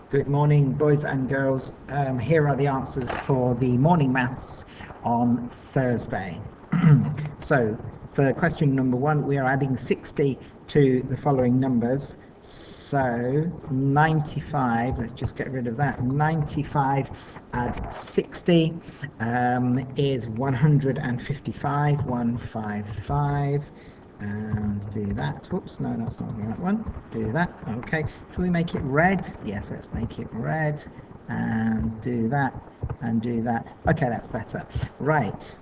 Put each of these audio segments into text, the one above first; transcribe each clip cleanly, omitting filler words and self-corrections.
Good morning, boys and girls. Here are the answers for the morning maths on Thursday. So, for question number 1, we are adding 60 to the following numbers. So, 95, let's just get rid of that. 95 add 60 is 155, 155. And do that. Whoops, no, that's not the right one. Do that. Okay. Shall we make it red? Yes, let's make it red. And do that. And do that. Okay, that's better. Right.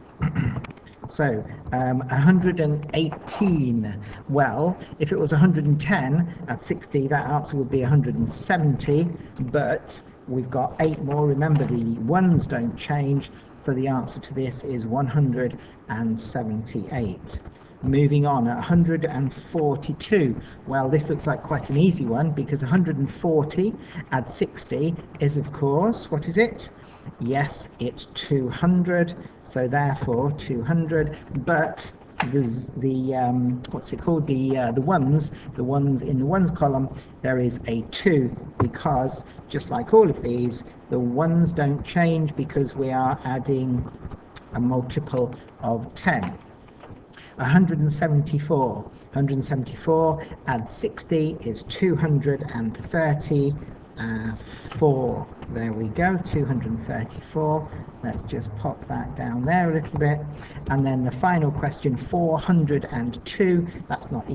So, 118. Well, if it was 110 at 60, that answer would be 170. But we've got 8 more. Remember, the ones don't change. So the answer to this is 178. Moving on, 142. Well, this looks like quite an easy one because 140 add 60 is, of course, what is it? Yes, it's 200. So therefore, 200. But there's the what's it called? The ones in the ones column. There is a 2 because just like all of these, the ones don't change because we are adding a multiple of 10. 174 add 60 is 234. There we go, 234. Let's just pop that down there a little bit. And then the final question, 402. That's not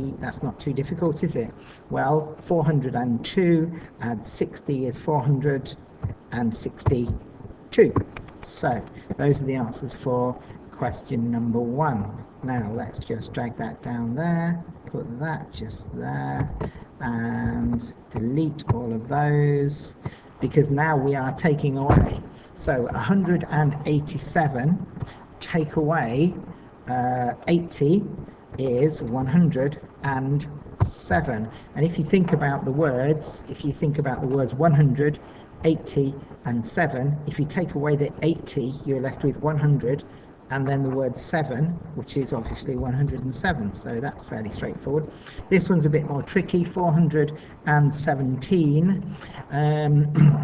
too difficult, is it? Well, 402 add 60 is 462. So those are the answers for question number 1. Now let's just drag that down there, put that just there, and delete all of those, because now we are taking away. So 187 take away 80 is 107. And if you think about the words, 100, 80 and 7, if you take away the 80, you're left with 100. And then the word 7, which is obviously 107. So that's fairly straightforward. This one's a bit more tricky, 417.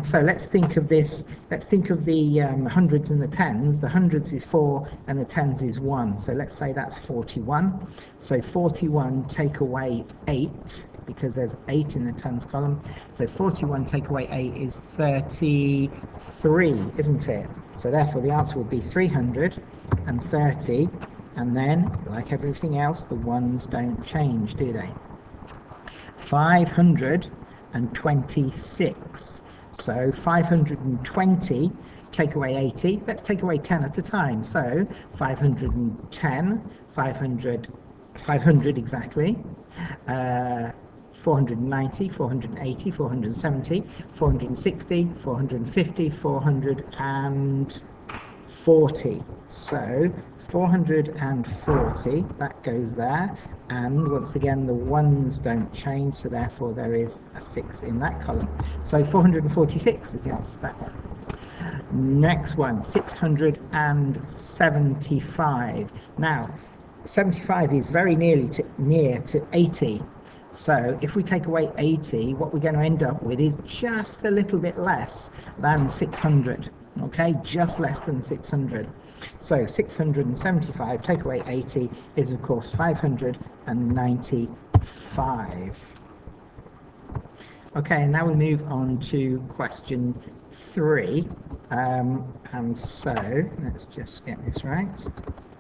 So let's think of this. Let's think of the hundreds and the tens. The hundreds is 4 and the tens is 1. So let's say that's 41. So 41 take away 8, because there's 8 in the tens column. So 41 take away 8 is 33, isn't it? So therefore the answer would be 330, and then, like everything else, the ones don't change, do they? 526. So 520 take away 80. Let's take away 10 at a time. So 510, 500 exactly. 490, 480, 470, 460, 450, 440. So 440, that goes there. And once again, the ones don't change, so therefore there is a 6 in that column. So 446 is the answer to that one. Next one, 675. Now, 75 is very near to 80. So if we take away 80, what we're going to end up with is just a little bit less than 600. Okay, just less than 600. So 675 take away 80 is, of course, 595. Okay, and now we move on to question 3. And so let's just get this right.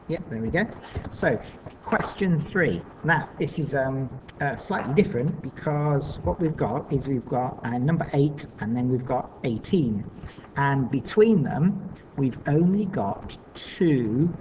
Yep, there we go. So, question 3. Now, this is slightly different because what we've got is number 8 and then we've got 18. And between them, we've only got 2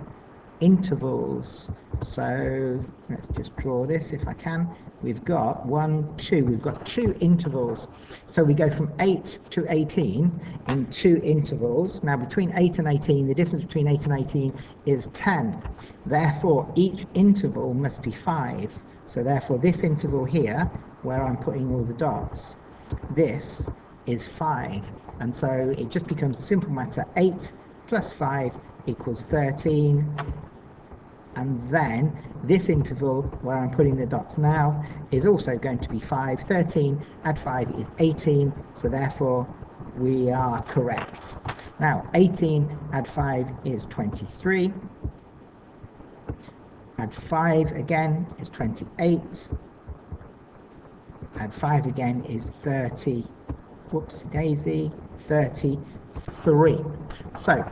intervals. So, let's just draw this if I can. We've got 1, 2. We've got 2 intervals. So we go from 8 to 18 in 2 intervals. Now between 8 and 18, the difference between 8 and 18 is 10. Therefore, each interval must be 5. So therefore, this interval here, where I'm putting all the dots, this is 5. And so it just becomes a simple matter. 8 plus 5 equals 13. And then this interval where I'm putting the dots now is also going to be 5. 13 add 5 is 18, so therefore we are correct. Now 18 add 5 is 23. Add 5 again is 28. Add 5 again is 30. Whoops, daisy, 33. So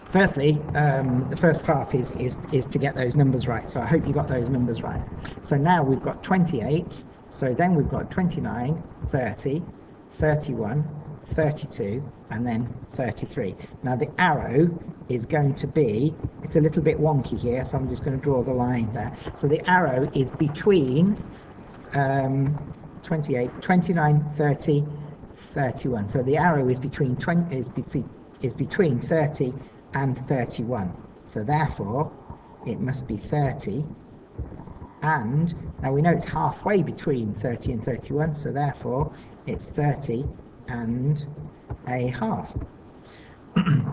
firstly, the first part is to get those numbers right. So I hope you got those numbers right. So now we've got 28. So then we've got 29, 30, 31, 32, and then 33. Now the arrow is going to be, it's a little bit wonky here, so I'm just going to draw the line there. So the arrow is between 28, 29, 30, 31. So the arrow is between 30 and 31. So therefore, it must be 30. And now we know it's halfway between 30 and 31, so therefore it's 30 and a half.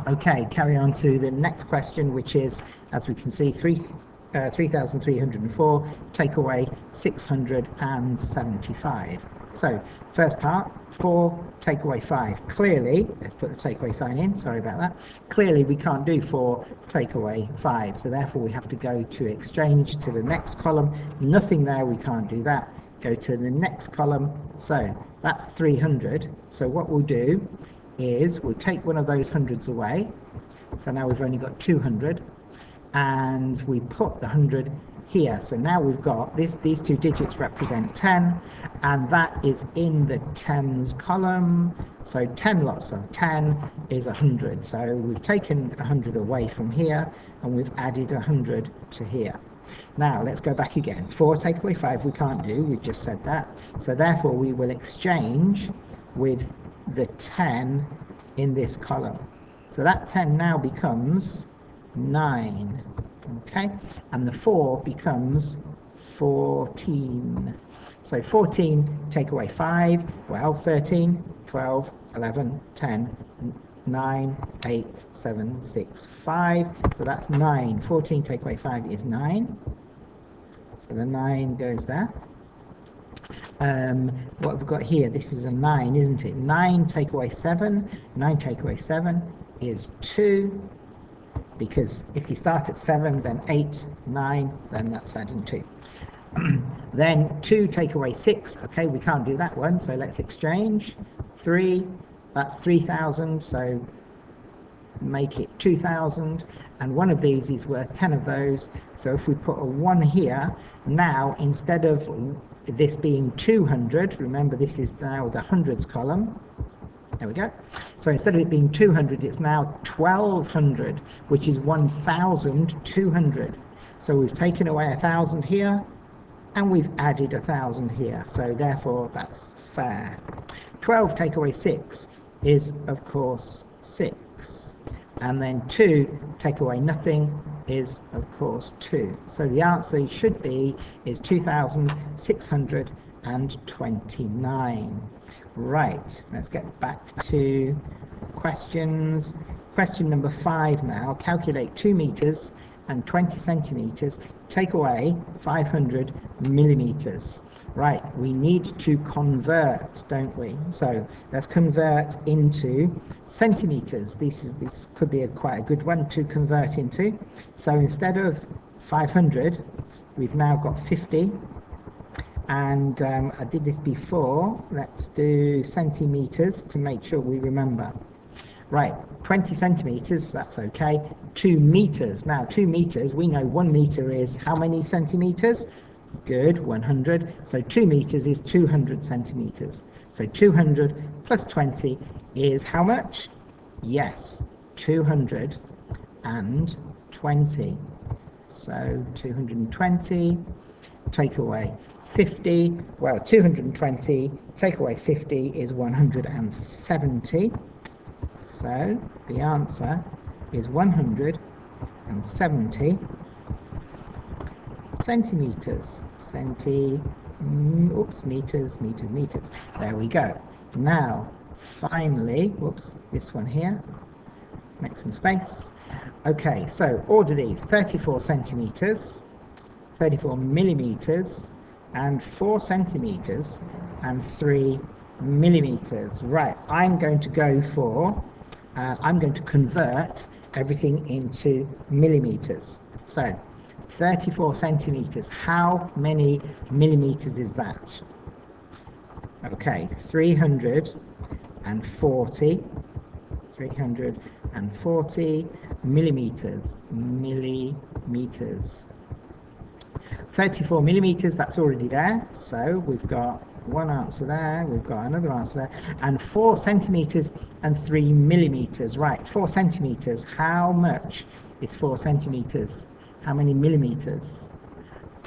Okay, carry on to the next question, which is, as we can see, 3,304, take away 675. So, first part, 4, take away 5. Clearly, let's put the take away sign in, sorry about that. Clearly, we can't do 4, take away 5, so therefore we have to go to exchange to the next column. Nothing there, we can't do that. Go to the next column, so that's 300. So what we'll do is we'll take one of those hundreds away. So now we've only got 200. And we put the 100 here. So now we've got these two digits represent 10, and that is in the tens column. So 10 lots of 10 is 100. So we've taken 100 away from here, and we've added 100 to here. Now let's go back again. 4 take away 5 we can't do, we just said that. So therefore we will exchange with the 10 in this column. So that 10 now becomes 9, okay, and the 4 becomes 14. So 14 take away 5, well, 13, 12, 11, 10, 9, 8, 7, 6, 5, so that's 9. 14 take away 5 is 9, so the 9 goes there. What have we got here? This is a 9, isn't it? 9 take away 7, 9 take away 7 is 2, because if you start at 7, then 8, 9, then that's adding 2. Then 2 take away 6, okay, we can't do that one, so let's exchange. 3, that's 3,000, so make it 2,000, and one of these is worth 10 of those, so if we put a 1 here, now instead of this being 200, remember this is now the hundreds column, there we go, so instead of it being 200 it's now 1,200, which is 1,200, so we've taken away 1,000 here and we've added 1,000 here, so therefore that's fair. 12 take away 6 is of course 6, and then 2 take away nothing is of course 2, so the answer should be is 2,629. Right, let's get back to questions. Question number 5 now. Calculate 2 meters and 20 centimeters, take away 500 millimeters. Right, we need to convert, don't we? So let's convert into centimeters. This could be quite a good one to convert into. So instead of 500, we've now got 50. And I did this before. Let's do centimeters to make sure we remember. Right, 20 centimeters, that's okay. 2 meters. Now 2 meters, we know 1 meter is how many centimeters? Good, 100. So 2 meters is 200 centimeters. So 200 plus 20 is how much? Yes, 220. So 220, take away 50, well 220, take away 50 is 170. So the answer is 170 centimeters. Meters. There we go. Now, finally, whoops, this one here. Make some space. Okay, so order these. 34 centimeters, 34 millimeters, and 4 centimeters, and 3 millimeters. Right, I'm going to go for, I'm going to convert everything into millimeters. So 34 centimeters, how many millimeters is that? Okay, 340 millimeters. 34 millimeters, that's already there, so we've got one answer there, we've got another answer there, and 4 centimeters and 3 millimeters. Right, 4 centimeters, how much is 4 centimeters? How many millimeters?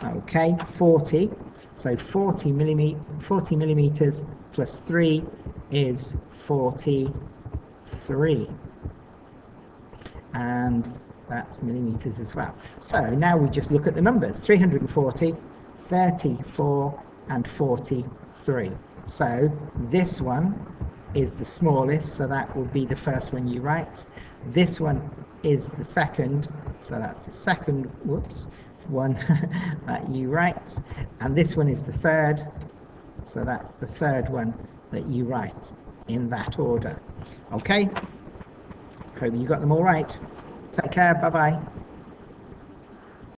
Okay, 40. So 40 millimeters plus 3 is 43. And that's millimeters as well. So now we just look at the numbers. 340, 34, and 43. So this one is the smallest, so that will be the first one you write. This one is the second, so that's the second, one that you write. And this one is the third, so that's the third one that you write in that order. Okay? Hope you got them all right. Take care. Bye-bye.